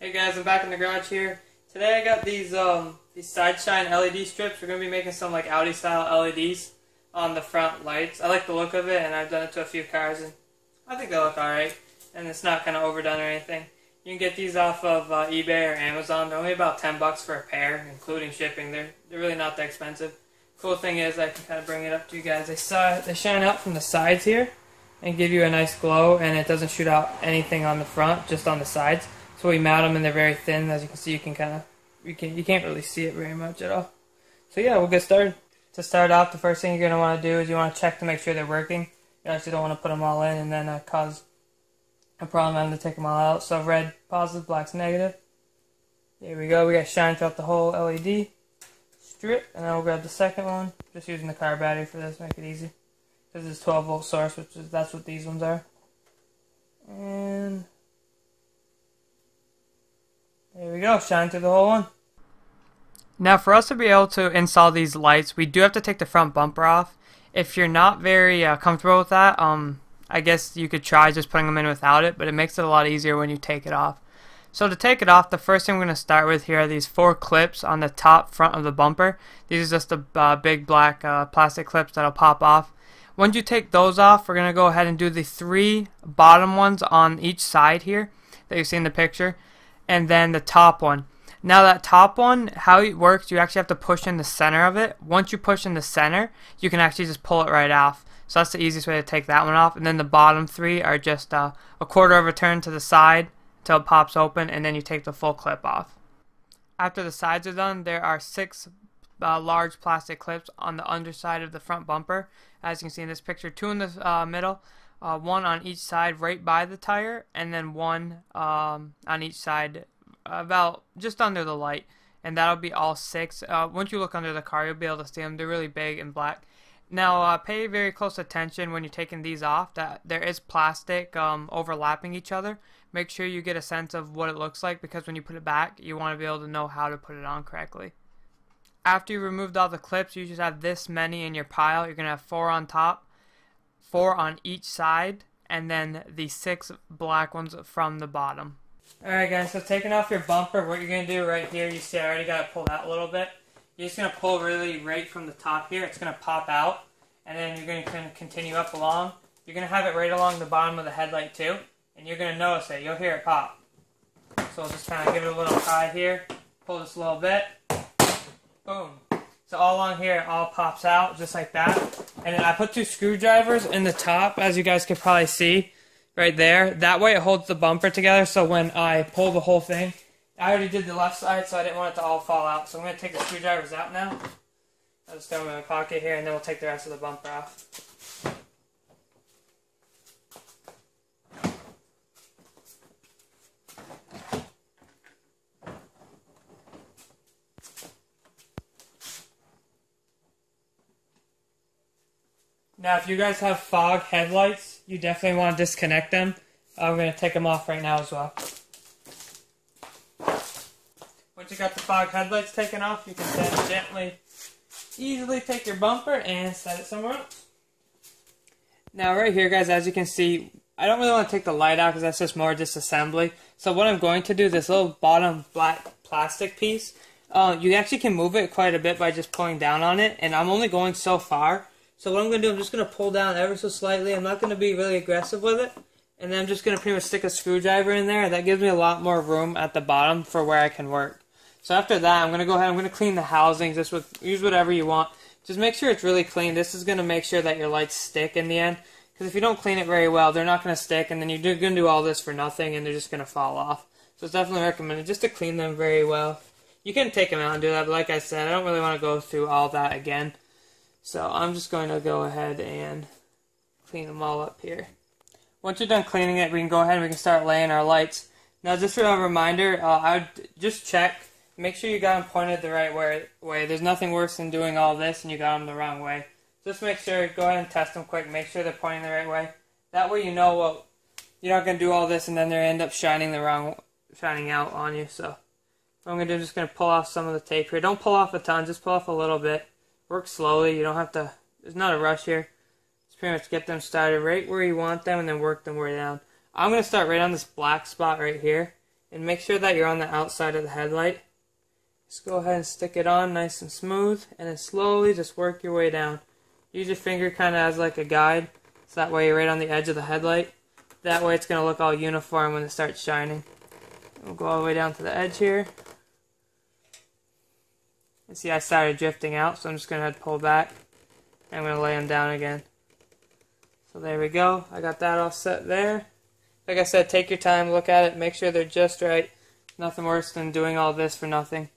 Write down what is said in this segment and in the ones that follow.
Hey guys, I'm back in the garage here. Today I got these side shine LED strips. We're gonna be making some like Audi style LEDs on the front lights. I like the look of it, and I've done it to a few cars, and I think they look alright. And it's not kind of overdone or anything. You can get these off of eBay or Amazon. They're only about $10 for a pair, including shipping. They're really not that expensive. Cool thing is I can kind of bring it up to you guys. They shine out from the sides here and give you a nice glow, and it doesn't shoot out anything on the front, just on the sides. So we mount them, and they're very thin. As you can see, you can't really see it very much at all. So yeah, we'll get started. To start off, the first thing you're going to want to do is you want to check to make sure they're working. You actually don't want to put them all in and then cause a problem having to take them all out. So red positive, black's negative. There we go. We got shine throughout the whole LED strip, and then we'll grab the second one. Just using the car battery for this, make it easy. This is 12-volt source, that's what these ones are. And there we go, shine through the whole one. Now for us to be able to install these lights, we do have to take the front bumper off. If you're not very comfortable with that, I guess you could try just putting them in without it, but it makes it a lot easier when you take it off. So to take it off, the first thing we're going to start with here are these 4 clips on the top front of the bumper. These are just the big black plastic clips that'll pop off. Once you take those off, we're going to go ahead and do the 3 bottom ones on each side here that you see in the picture, and then the top one. Now that top one, how it works, you actually have to push in the center of it. Once you push in the center, you can actually just pull it right off. So that's the easiest way to take that one off. And then the bottom 3 are just a quarter of a turn to the side until it pops open, and then you take the full clip off. After the sides are done, there are 6 large plastic clips on the underside of the front bumper. As you can see in this picture, 2 in the middle, 1 on each side right by the tire, and then 1 on each side about just under the light, and that'll be all 6. Once you look under the car, you'll be able to see them. They're really big and black. Now pay very close attention when you're taking these off that there is plastic overlapping each other. Make sure you get a sense of what it looks like, because when you put it back, you want to be able to know how to put it on correctly. After you removed all the clips, you just have this many in your pile. You're going to have 4 on top, 4 on each side, and then the 6 black ones from the bottom. Alright guys, so taking off your bumper, what you're going to do right here, you see I already got it pulled out a little bit. You're just going to pull really right from the top here. It's going to pop out, and then you're going to continue up along. You're going to have it right along the bottom of the headlight too, and you're going to notice it. You'll hear it pop. So we'll just kind of give it a little pry here, pull this a little bit. Boom. So all along here, it all pops out just like that. And then I put 2 screwdrivers in the top, as you guys can probably see right there. That way it holds the bumper together, so when I pull the whole thing, I already did the left side, so I didn't want it to all fall out. So I'm going to take the screwdrivers out now. I'll just throw them in my pocket here, and then we'll take the rest of the bumper off. Now, if you guys have fog headlights, you definitely want to disconnect them. I'm going to take them off right now as well. Once you got the fog headlights taken off, you can then gently, easily take your bumper and set it somewhere else. Now right here guys, as you can see, I don't really want to take the light out because that's just more disassembly. So what I'm going to do, this little bottom black plastic piece, you actually can move it quite a bit by just pulling down on it, and I'm only going so far. So what I'm going to do, I'm just going to pull down ever so slightly. I'm not going to be really aggressive with it. And then I'm just going to pretty much stick a screwdriver in there. That gives me a lot more room at the bottom for where I can work. So after that, I'm going to go ahead, I'm going to clean the housings. Use whatever you want. Just make sure it's really clean. This is going to make sure that your lights stick in the end. Because if you don't clean it very well, they're not going to stick. And then you're going to do all this for nothing, and they're just going to fall off. So it's definitely recommended just to clean them very well. You can take them out and do that, but like I said, I don't really want to go through all that again. So I'm just going to go ahead and clean them all up here. Once you're done cleaning it, we can go ahead and we can start laying our lights. Now just a reminder, I would just check, make sure you got them pointed the right way. There's nothing worse than doing all this and you got them the wrong way. Just make sure, go ahead and test them quick, make sure they're pointing the right way. That way you know what, you're not going to do all this and then they end up shining out on you. So what I'm going to do, I'm just going to pull off some of the tape here. Don't pull off a ton, just pull off a little bit. Work slowly, you don't have to, there's not a rush here. Just pretty much get them started right where you want them and then work them way down. I'm going to start right on this black spot right here. and make sure that you're on the outside of the headlight. Just go ahead and stick it on nice and smooth, and then slowly just work your way down. Use your finger kind of as like a guide, so that way you're right on the edge of the headlight. That way it's going to look all uniform when it starts shining. We'll go all the way down to the edge here. And see, I started drifting out, so I'm just going to pull back. And I'm going to lay them down again. So there we go. I got that all set there. Like I said, take your time, look at it, make sure they're just right. Nothing worse than doing all this for nothing.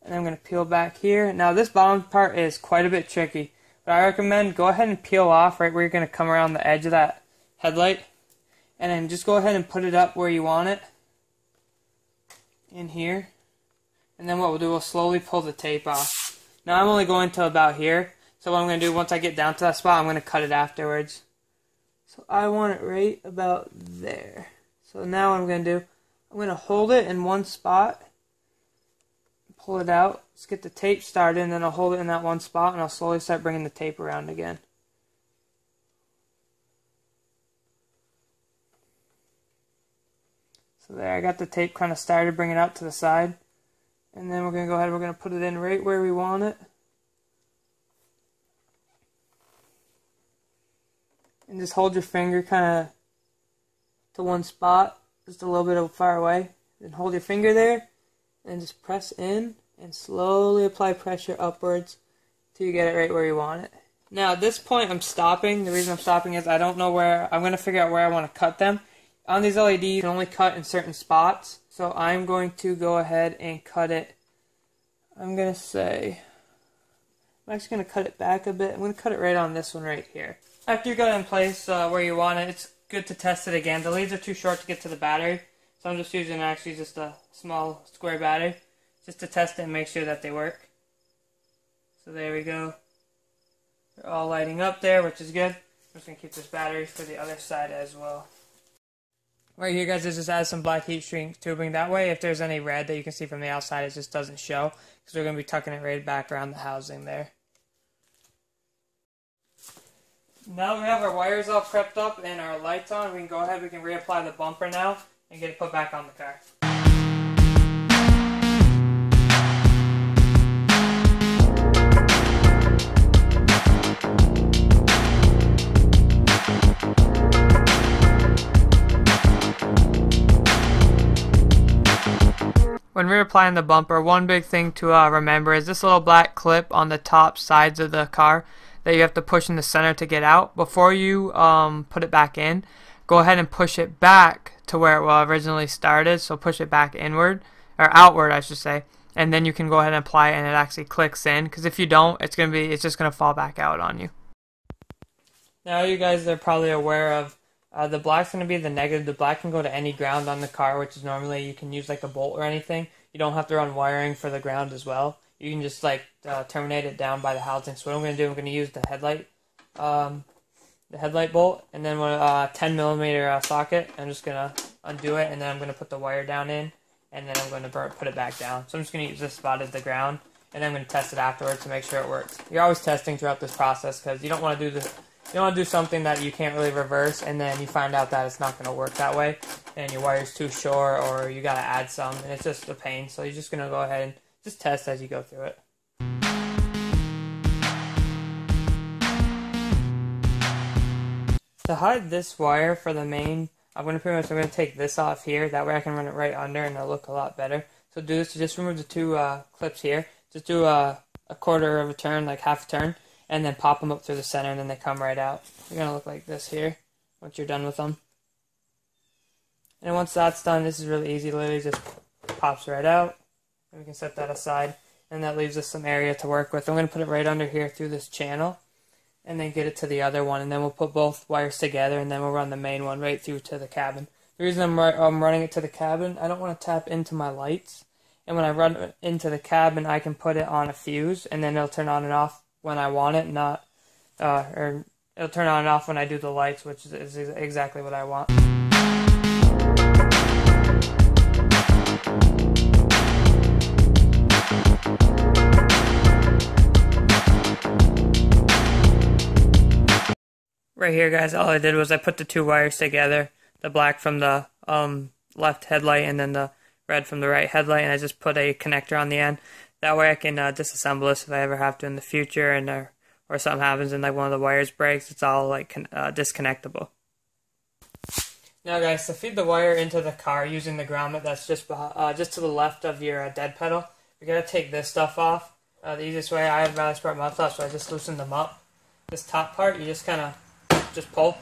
And I'm going to peel back here. Now this bottom part is quite a bit tricky. But I recommend go ahead and peel off right where you're going to come around the edge of that headlight. And then just go ahead and put it up where you want it. In here. And then what we'll do, we'll slowly pull the tape off. Now I'm only going to about here. So what I'm going to do, once I get down to that spot, I'm going to cut it afterwards. So I want it right about there. So now what I'm going to do, I'm going to hold it in one spot. Pull it out. Let's get the tape started, and then I'll hold it in that one spot, and I'll slowly start bringing the tape around again. So there, I got the tape kind of started, bring it out to the side. And then we're going to go ahead, we're going to put it in right where we want it. And just hold your finger kind of to one spot, just a little bit far away. Then hold your finger there, and just press in, and slowly apply pressure upwards till you get it right where you want it. Now at this point I'm stopping. The reason I'm stopping is I don't know where, I'm going to figure out where I want to cut them. On these LEDs you can only cut in certain spots, so I'm going to go ahead and cut it. I'm actually going to cut it back a bit. I'm going to cut it right on this one right here. After you got it in place where you want it, it's good to test it again. The leads are too short to get to the battery, so I'm just using actually just a small square battery just to test it and make sure that they work. So there we go. They're all lighting up there, which is good. I'm just going to keep this battery for the other side as well. Right here, guys, this just adds some black heat shrink tubing. That way, if there's any red that you can see from the outside, it just doesn't show, because we're going to be tucking it right back around the housing there. Now we have our wires all prepped up and our lights on, we can go ahead, we can reapply the bumper now and get it put back on the car. When reapplying the bumper, one big thing to remember is this little black clip on the top sides of the car that you have to push in the center to get out. Before you put it back in, go ahead and push it back to where it originally started. So push it back inward, or outward I should say, and then you can go ahead and apply it and it actually clicks in, because if you don't, it's just gonna fall back out on you. Now you guys are probably aware of the black's going to be the negative. The black can go to any ground on the car, which is normally you can use like a bolt or anything. You don't have to run wiring for the ground as well. You can just like terminate it down by the housing. So what I'm going to do, I'm going to use the headlight bolt, and then with a 10mm socket, I'm just going to undo it, and then I'm going to put the wire down in, and then I'm going to put it back down. So I'm just going to use this spot as the ground, and then I'm going to test it afterwards to make sure it works. You're always testing throughout this process, because you don't want to do this. You don't want to do something that you can't really reverse, and then you find out that it's not going to work that way, and your wire's too short, or you got to add some, and it's just a pain. So you're just going to go ahead and just test as you go through it. To hide this wire for the main, I'm going to take this off here. That way I can run it right under, and it'll look a lot better. So do this. Just remove the two clips here. Just do a quarter of a turn, like half a turn, and then pop them up through the center, and then they come right out. They're going to look like this here once you're done with them. And once that's done, this is really easy. Literally just pops right out, and we can set that aside, and that leaves us some area to work with. I'm going to put it right under here through this channel, and then get it to the other one, and then we'll put both wires together, and then we'll run the main one right through to the cabin. The reason I'm running it to the cabin, I don't want to tap into my lights, and when I run it into the cabin, I can put it on a fuse, and then it'll turn on and off when I want it, or it'll turn on and off when I do the lights, which is exactly what I want. Right here, guys, all I did was I put the two wires together, the black from the left headlight and then the red from the right headlight, and I just put a connector on the end. That way I can disassemble this if I ever have to in the future, and or something happens and like one of the wires breaks. It's all like disconnectable. Now guys, to feed the wire into the car using the grommet that's just to the left of your dead pedal, we gotta take this stuff off. The easiest way, I have rather smart mouth off, so I just loosen them up. This top part, you just kind of just pull.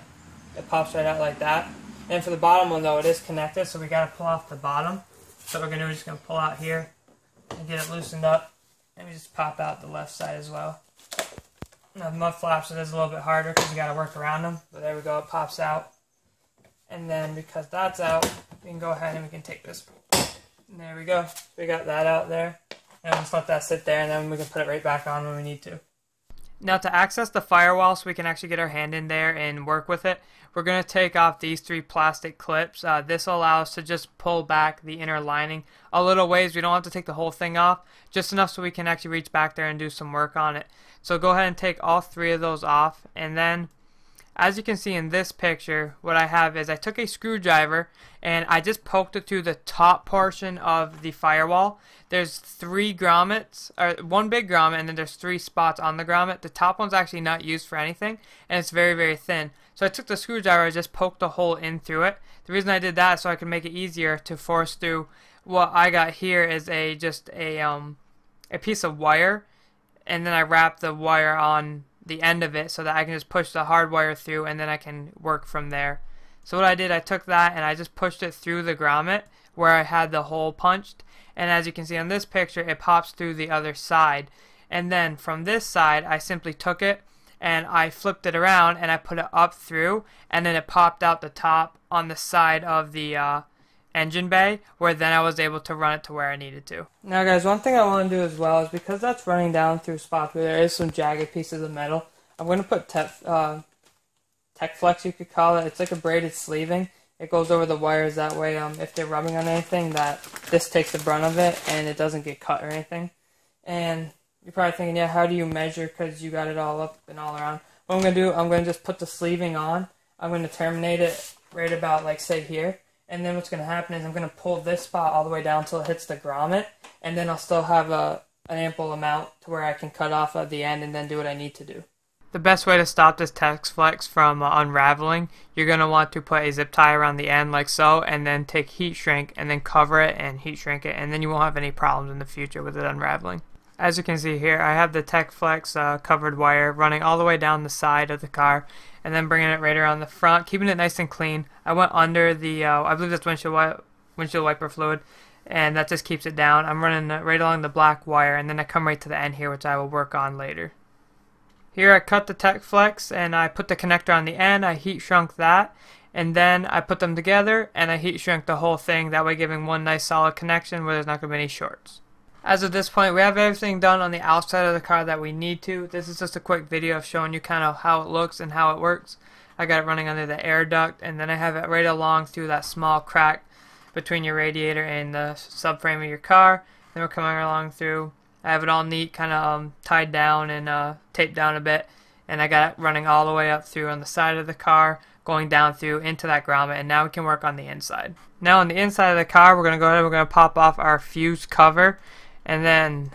It pops right out like that. And for the bottom one though, it is connected, so we gotta pull off the bottom. So what we're gonna do is just gonna pull out here and get it loosened up, and we just pop out the left side as well. Now the mud flaps, it is a little bit harder because you gotta work around them, but there we go, it pops out. And then because that's out, we can go ahead and we can take this. And there we go. We got that out there. And we'll just let that sit there, and then we can put it right back on when we need to. Now to access the firewall so we can actually get our hand in there and work with it, we're going to take off these 3 plastic clips. This will allow us to just pull back the inner lining a little ways. We don't have to take the whole thing off, just enough so we can actually reach back there and do some work on it. So go ahead and take all 3 of those off, and then as you can see in this picture, what I have is I took a screwdriver and I just poked it through the top portion of the firewall. There's 3 grommets, or 1 big grommet, and then there's 3 spots on the grommet. The top one's actually not used for anything, and it's very, very thin. So I took the screwdriver and just poked a hole in through it. The reason I did that is so I could make it easier to force through. What I got here is just a piece of wire, and then I wrapped the wire on the end of it so that I can just push the hard wire through, and then I can work from there. So what I did, I took that and I just pushed it through the grommet where I had the hole punched, and as you can see on this picture, it pops through the other side. And then from this side, I simply took it and I flipped it around and I put it up through, and then it popped out the top on the side of the engine bay, where then I was able to run it to where I needed to. Now guys, one thing I want to do as well is because that's running down through spots where there is some jagged pieces of metal, I'm going to put Tech Flex, you could call it. It's like a braided sleeving. It goes over the wires, that way if they're rubbing on anything, that this takes the brunt of it and it doesn't get cut or anything. And you're probably thinking, yeah, how do you measure because you got it all up and all around? What I'm going to do, I'm going to just put the sleeving on. I'm going to terminate it right about like say here. And then what's going to happen is I'm going to pull this spot all the way down until it hits the grommet, and then I'll still have an ample amount to where I can cut off at the end and then do what I need to do. The best way to stop this Tech Flex from unraveling, you're going to want to put a zip tie around the end like so, and then take heat shrink and then cover it and heat shrink it, and then you won't have any problems in the future with it unraveling. As you can see here, I have the Tech Flex covered wire running all the way down the side of the car, and then bringing it right around the front, keeping it nice and clean. I went under the, I believe that's windshield wiper fluid, and that just keeps it down. I'm running right along the black wire, and then I come right to the end here, which I will work on later. Here I cut the Tech Flex, and I put the connector on the end. I heat shrunk that, and then I put them together, and I heat shrunk the whole thing, that way giving one nice solid connection where there's not going to be any shorts. As of this point, we have everything done on the outside of the car that we need to. This is just a quick video of showing you kind of how it looks and how it works. I got it running under the air duct, and then I have it right along through that small crack between your radiator and the subframe of your car. Then we're coming along through. I have it all neat, kind of tied down and taped down a bit, and I got it running all the way up through on the side of the car, going down through into that grommet, and now we can work on the inside. Now on the inside of the car, we're going to go ahead and we're going to pop off our fuse cover. And then,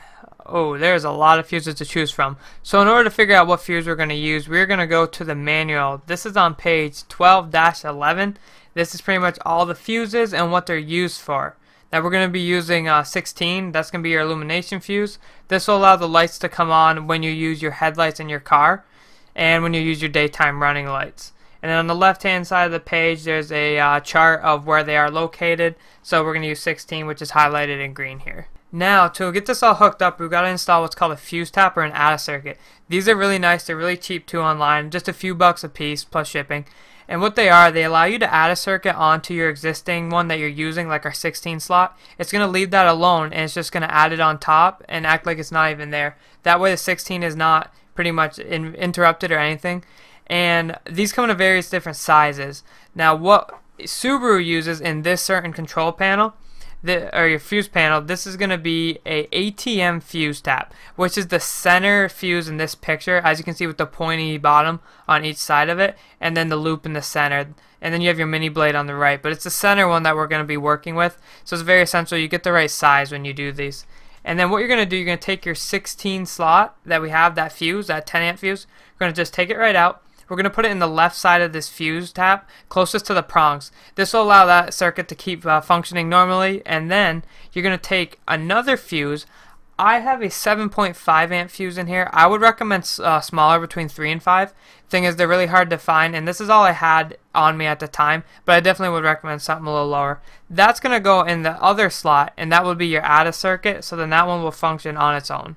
oh, there's a lot of fuses to choose from. So in order to figure out what fuse we're going to use, we're going to go to the manual. This is on page 12-11. This is pretty much all the fuses and what they're used for. Now we're going to be using 16. That's going to be your illumination fuse. This will allow the lights to come on when you use your headlights in your car and when you use your daytime running lights. And then on the left hand side of the page, there's a chart of where they are located. So we're going to use 16, which is highlighted in green here. Now, to get this all hooked up, we've got to install what's called a fuse tap or an ADA circuit. These are really nice. They're really cheap too online, just a few bucks a piece plus shipping. And what they are, they allow you to add a circuit onto your existing one that you're using, like our 16 slot. It's going to leave that alone, and it's just going to add it on top and act like it's not even there. That way the 16 is not pretty much interrupted or anything. And these come in various different sizes. Now, what Subaru uses in this certain control panel, or your fuse panel, this is going to be a ATM fuse tap, which is the center fuse in this picture, as you can see with the pointy bottom on each side of it, and then the loop in the center. And then you have your mini blade on the right, but it's the center one that we're going to be working with, so it's very essential you get the right size when you do these. And then what you're going to do, you're going to take your 16 slot that we have, that fuse, that 10 amp fuse, we're going to just take it right out. We're going to put it in the left side of this fuse tap, closest to the prongs. This will allow that circuit to keep functioning normally. And then you're going to take another fuse. I have a 7.5 amp fuse in here. I would recommend smaller, between 3 and 5. Thing is, they're really hard to find, and this is all I had on me at the time, but I definitely would recommend something a little lower. That's going to go in the other slot, and that would be your ADA circuit, so then that one will function on its own.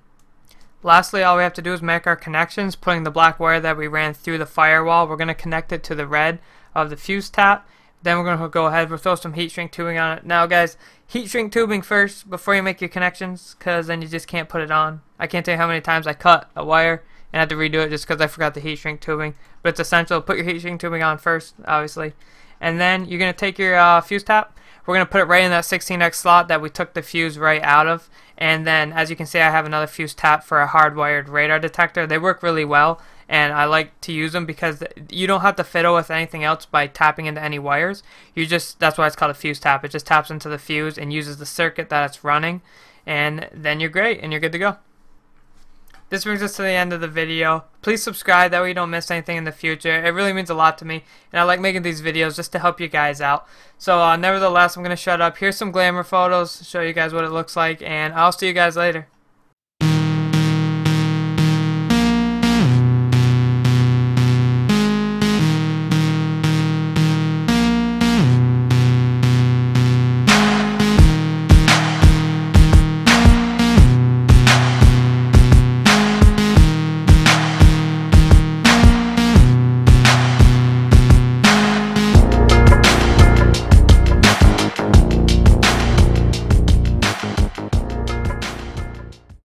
Lastly, all we have to do is make our connections, putting the black wire that we ran through the firewall. We're going to connect it to the red of the fuse tap. Then we're going to go ahead, we'll throw some heat shrink tubing on it. Now guys, heat shrink tubing first before you make your connections, because then you just can't put it on. I can't tell you how many times I cut a wire and had to redo it just because I forgot the heat shrink tubing. But it's essential to put your heat shrink tubing on first, obviously. And then you're going to take your fuse tap. We're going to put it right in that 16X slot that we took the fuse right out of. And then, as you can see, I have another fuse tap for a hardwired radar detector. They work really well, and I like to use them because you don't have to fiddle with anything else by tapping into any wires. That's why it's called a fuse tap. It just taps into the fuse and uses the circuit that it's running, and then you're great and you're good to go. This brings us to the end of the video. Please subscribe, that way you don't miss anything in the future. It really means a lot to me, and I like making these videos just to help you guys out. So nevertheless, I'm going to shut up. Here's some glamour photos to show you guys what it looks like, and I'll see you guys later.